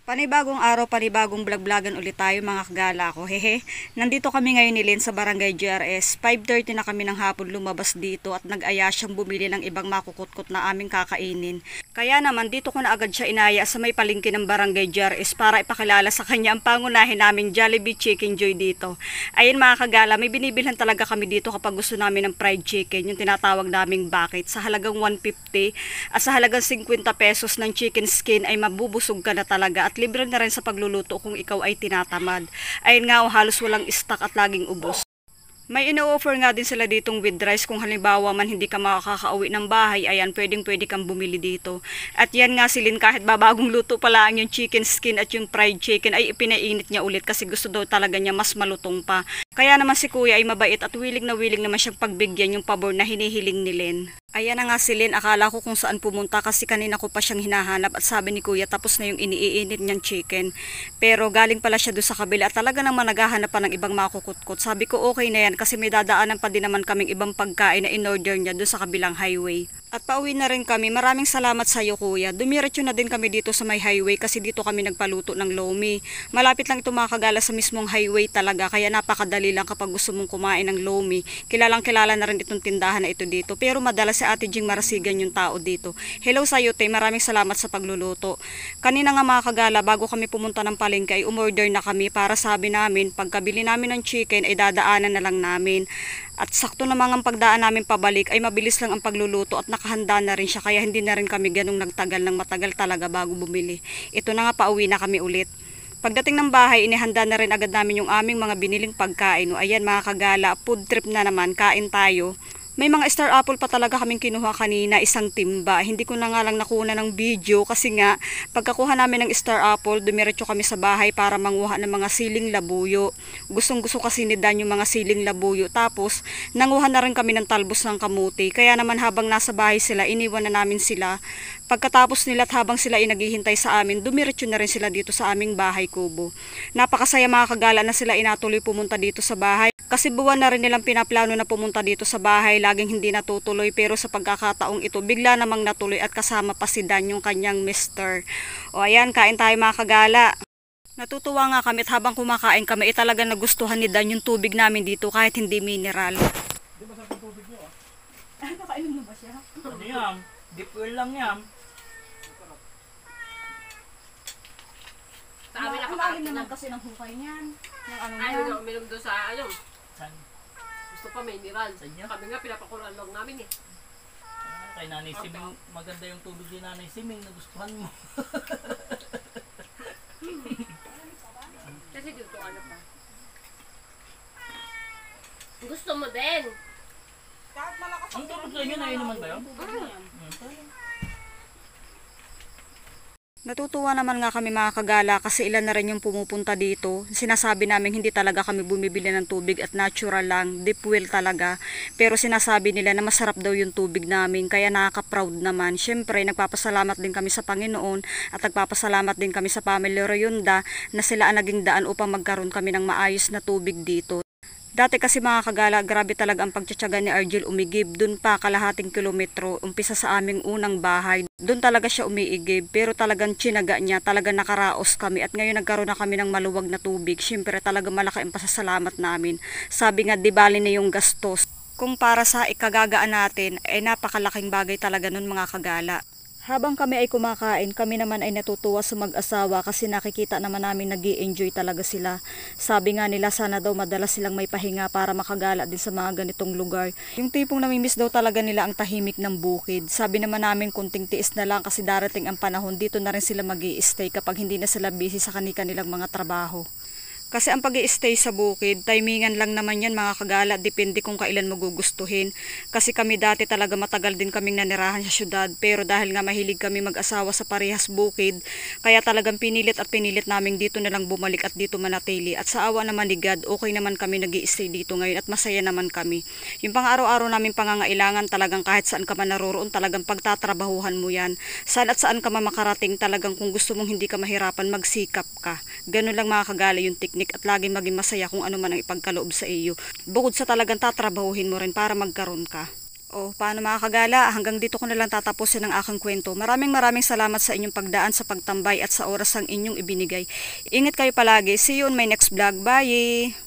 Panibagong araw, panibagong vlog-vlogan ulit tayo mga kagala ko. Hehe, nandito kami ngayon ni Lynn sa Barangay GRS. 5:30 na kami ng hapon lumabas dito at nag-aya siyang bumili ng ibang makukutkot na aming kakainin. Kaya naman dito ko na agad siya inaya sa may palengke ng Barangay GRS para ipakilala sa kanya ang pangunahin naming Jollibee Chicken Joy dito. Ayun mga kagala, may binibilhan talaga kami dito kapag gusto namin ng fried chicken, yung tinatawag naming bucket, sa halagang 150 at sa halagang 50 pesos ng chicken skin ay mabubusog ka na talaga at libre na rin sa pagluluto kung ikaw ay tinatamad. Ayun nga, halos walang stock at laging ubos. May ino-offer nga din sila ditong with rice kung halimbawa man hindi ka makakauwi ng bahay, ayan, pwede kang bumili dito. At yan nga silin, kahit babagong luto pala ang yung chicken skin at yung fried chicken ay ipinainit niya ulit kasi gusto daw talaga niya mas malutong pa. Kaya naman si kuya ay mabait at willing na willing naman siyang pagbigyan yung pabor na hinihiling ni Lynn. Ayan na nga si Lynn, akala ko kung saan pumunta kasi kanina ko pa siyang hinahanap at sabi ni kuya tapos na yung iniinit niyang chicken. Pero galing pala siya doon sa kabila at talaga naman naghahanap pa ng ibang makukutkot. Sabi ko okay na yan kasi may dadaanan pa din naman kaming ibang pagkain na in-order niya doon sa kabilang highway. At pauwi na rin kami. Maraming salamat sa iyo kuya. Dumiretso na din kami dito sa may highway kasi dito kami nagpaluto ng lomi. Malapit lang ito mga kagala sa mismong highway talaga kaya napakadali lang kapag gusto mong kumain ng lomi. Kilalang kilala na rin itong tindahan na ito dito. Pero madalas si Ate Jing marasigan yung tao dito. Hello sa iyo te, maraming salamat sa pagluluto. Kanina nga mga kagala bago kami pumunta ng palengke ay umorder na kami para sabi namin pagkabili namin ng chicken ay dadaanan na lang namin. At sakto namang ang pagdaan namin pabalik ay mabilis lang ang pagluluto at nakahanda na rin siya kaya hindi na rin kami ganung nagtagal ng matagal talaga bago bumili. Ito na nga pauwi na kami ulit. Pagdating ng bahay, inihanda na rin agad namin yung aming mga biniling pagkain. O ayan mga kagala, food trip na naman, kain tayo. May mga star apple pa talaga kaming kinuha kanina, isang timba. Hindi ko na nga lang nakuha ng video kasi nga pagkakuha namin ng star apple, dumiretso kami sa bahay para manguha ng mga siling labuyo. Gustong gusto kasi ni Dan yung mga siling labuyo. Tapos nanguha na rin kami ng talbos ng kamuti. Kaya naman habang nasa bahay sila, iniwan na namin sila. Pagkatapos nila at habang sila ay naghihintay sa amin, dumiretso na rin sila dito sa aming bahay kubo. Napakasaya mga kagala na sila inatuloy pumunta dito sa bahay. Kasi buwan na rin nilang pinaplano na pumunta dito sa bahay, laging hindi natutuloy pero sa pagkakataong ito, bigla namang natuloy at kasama pa si Dan yung kanyang mister. O ayan, kain tayo mga kagala. Natutuwa nga kami at habang kumakain kami, talaga nagustuhan ni Dan yung tubig namin dito kahit hindi mineral. Di ba sa tubig nyo ah? Nakainom na ba siya? Ano yan? Deep well lang yan. Sa amin Ang lalim naman kasi ng hukay niyan. Ng ano Ayaw niyan. na uminom doon sa ano. Saan? Gusto pa mineral. Sa inyo? Kami nga pinapakulan lang namin eh. Kay Nanay Siming, maganda yung tubig ni Nanay Siming, nagustuhan mo. Kasi dito ano pa. Gusto mo din. Kahit malakas Ang tubig sa inyo, nainuman ba yun? Natutuwa naman nga kami mga kagala kasi ilan na rin yung pumupunta dito. Sinasabi namin hindi talaga kami bumibili ng tubig at natural lang, deep well talaga. Pero sinasabi nila na masarap daw yung tubig namin kaya nakaka-proud naman. Siyempre nagpapasalamat din kami sa Panginoon at nagpapasalamat din kami sa Family Rayonda na sila ang naging daan upang magkaroon kami ng maayos na tubig dito. Dati kasi mga kagala, grabe talaga ang pagtsatsaga ni Argel umigib. Doon pa kalahating kilometro, umpisa sa aming unang bahay. Doon talaga siya umiigib, pero talagang tsinaga niya, talagang nakaraos kami. At ngayon nagkaroon na kami ng maluwag na tubig. Siyempre talaga malaki ang pasasalamat namin. Sabi nga, di bali na yung gastos. Kung para sa ikagagaan natin, ay napakalaking bagay talaga nun mga kagala. Habang kami ay kumakain, kami naman ay natutuwa sa mag-asawa kasi nakikita naman namin nag-i-enjoy talaga sila. Sabi nga nila sana daw madalas silang may pahinga para makagala din sa mga ganitong lugar. Yung tipong namimiss daw talaga nila ang tahimik ng bukid. Sabi naman namin kunting tiis na lang kasi darating ang panahon dito na rin sila mag-i-stay kapag hindi na sila busy sa kanilang mga trabaho. Kasi ang pag-i-stay sa bukid, timingan lang naman yan mga kagala, depende kung kailan mo gugustuhin. Kasi kami dati talaga matagal din kaming nanirahan sa syudad, pero dahil nga mahilig kami mag-asawa sa parehas bukid, kaya talagang pinilit namin dito na lang bumalik at dito manatili. At sa awa naman ni God, okay naman kami nag-i-stay dito ngayon at masaya naman kami. Yung pang-araw-araw namin pangangailangan talagang kahit saan ka man naroroon, talagang pagtatrabahuhan mo yan. Saan at saan ka man makarating, talagang kung gusto mong hindi ka mahirapan, magsikap ka. Ganun lang mga kagala yung technique at laging maging masaya kung ano man ang ipagkaloob sa iyo. Bukod sa talagang tatrabahuhin mo rin para magkaroon ka. O, paano mga kagala, hanggang dito ko na lang tatapusin ang aking kwento. Maraming salamat sa inyong pagdaan sa pagtambay at sa oras ang inyong ibinigay. Ingat kayo palagi. See you on my next vlog. Bye!